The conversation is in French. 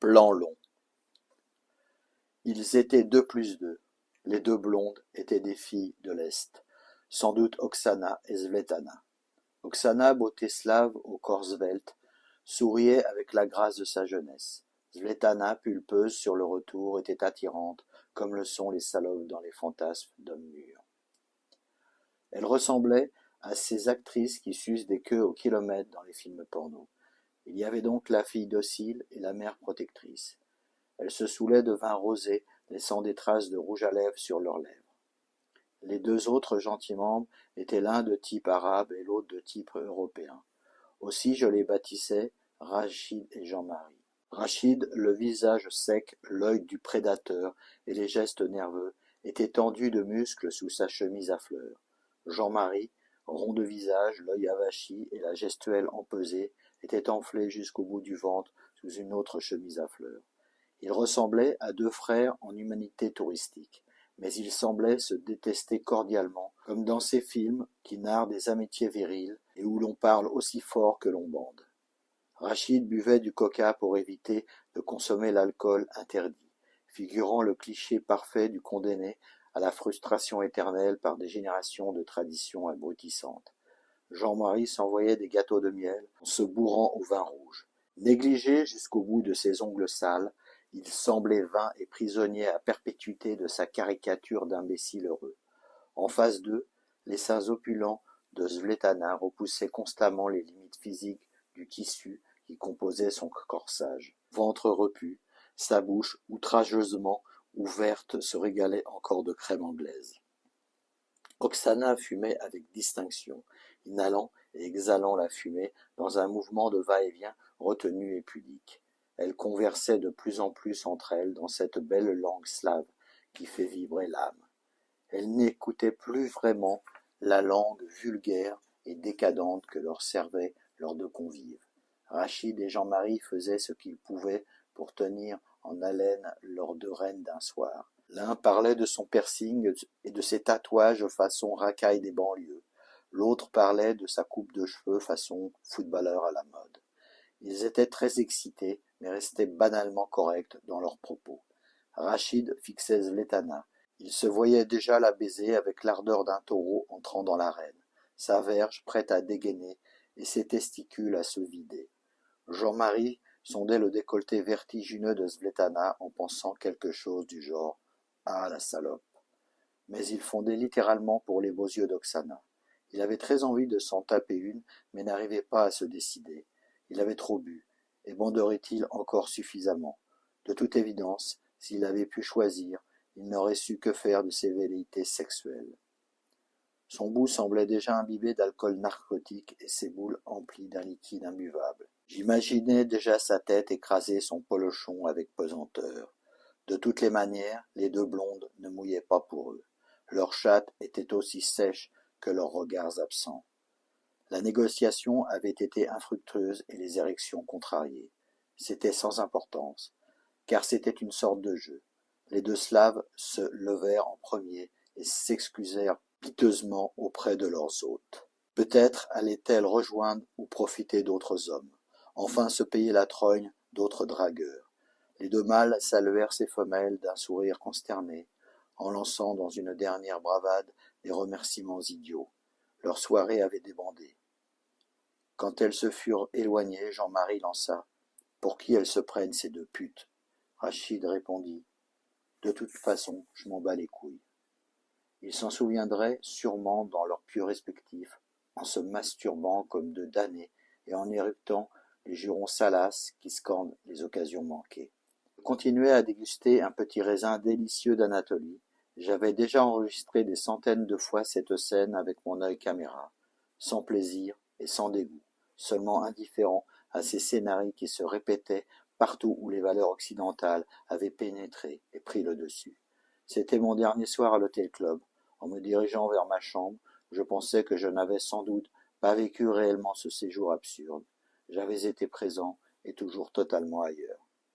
Plan long. Ils étaient 2+2. Les deux blondes étaient des filles de l'Est, sans doute Oksana et Svetlana. Oksana, beauté slave au corps svelte, souriait avec la grâce de sa jeunesse. Svetlana, pulpeuse sur le retour, était attirante, comme le sont les salopes dans les fantasmes d'hommes mûrs. Elle ressemblait à ces actrices qui sucent des queues au kilomètre dans les films porno. Il y avait donc la fille docile et la mère protectrice. Elle se saoulait de vin rosé, laissant des traces de rouge à lèvres sur leurs lèvres. Les deux autres gentilshommes étaient l'un de type arabe et l'autre de type européen. Aussi je les baptisais Rachid et Jean-Marie. Rachid, le visage sec, l'œil du prédateur et les gestes nerveux, était tendu de muscles sous sa chemise à fleurs. Jean-Marie, rond de visage, l'œil avachi et la gestuelle empesée, était enflé jusqu'au bout du ventre sous une autre chemise à fleurs. Ils ressemblaient à deux frères en humanité touristique, mais ils semblaient se détester cordialement, comme dans ces films qui narrent des amitiés viriles et où l'on parle aussi fort que l'on bande. Rachid buvait du coca pour éviter de consommer l'alcool interdit, figurant le cliché parfait du condamné à la frustration éternelle par des générations de traditions abrutissantes. Jean-Marie s'envoyait des gâteaux de miel en se bourrant au vin rouge. Négligé jusqu'au bout de ses ongles sales, il semblait vain et prisonnier à perpétuité de sa caricature d'imbécile heureux. En face d'eux, les seins opulents de Svetlana repoussaient constamment les limites physiques du tissu qui composait son corsage. Ventre repu, sa bouche outrageusement ouverte se régalait encore de crème anglaise. Oksana fumait avec distinction, inhalant et exhalant la fumée dans un mouvement de va-et-vient retenu et pudique. Elles conversaient de plus en plus entre elles dans cette belle langue slave qui fait vibrer l'âme. Elles n'écoutaient plus vraiment la langue vulgaire et décadente que leur servaient leurs deux convives. Rachid et Jean-Marie faisaient ce qu'ils pouvaient pour tenir en haleine leurs deux reines d'un soir. L'un parlait de son piercing et de ses tatouages façon racaille des banlieues. L'autre parlait de sa coupe de cheveux façon footballeur à la mode. Ils étaient très excités, mais restaient banalement corrects dans leurs propos. Rachid fixait Svetlana. Il se voyait déjà la baiser avec l'ardeur d'un taureau entrant dans l'arène, sa verge prête à dégainer et ses testicules à se vider. Jean-Marie sondait le décolleté vertigineux de Svetlana en pensant quelque chose du genre « Ah, la salope !» Mais il fondait littéralement pour les beaux yeux d'Oksana. Il avait très envie de s'en taper une, mais n'arrivait pas à se décider. Il avait trop bu, et banderait-il encore suffisamment? De toute évidence, s'il avait pu choisir, il n'aurait su que faire de ses velléités sexuelles. Son bout semblait déjà imbibé d'alcool narcotique et ses boules emplies d'un liquide imbuvable. J'imaginais déjà sa tête écraser son polochon avec pesanteur. De toutes les manières, les deux blondes ne mouillaient pas pour eux. Leurs chattes étaient aussi sèches que leurs regards absents. La négociation avait été infructueuse et les érections contrariées. C'était sans importance, car c'était une sorte de jeu. Les deux Slaves se levèrent en premier et s'excusèrent piteusement auprès de leurs hôtes. Peut-être allaient-elles rejoindre ou profiter d'autres hommes, enfin se payer la trogne d'autres dragueurs. Les deux mâles saluèrent ces femelles d'un sourire consterné, en lançant dans une dernière bravade des remerciements idiots. Leur soirée avait débandé. Quand elles se furent éloignées, Jean-Marie lança « Pour qui elles se prennent, ces deux putes ?» Rachid répondit « De toute façon, je m'en bats les couilles. » Ils s'en souviendraient sûrement dans leurs pieux respectifs, en se masturbant comme deux damnés et en éructant les jurons salaces qui scandent les occasions manquées. Je continuais à déguster un petit raisin délicieux d'Anatolie. J'avais déjà enregistré des centaines de fois cette scène avec mon œil caméra, sans plaisir et sans dégoût, seulement indifférent à ces scénarios qui se répétaient partout où les valeurs occidentales avaient pénétré et pris le dessus. C'était mon dernier soir à l'Hôtel Club. En me dirigeant vers ma chambre, je pensais que je n'avais sans doute pas vécu réellement ce séjour absurde. J'avais été présent et toujours totalement ailleurs.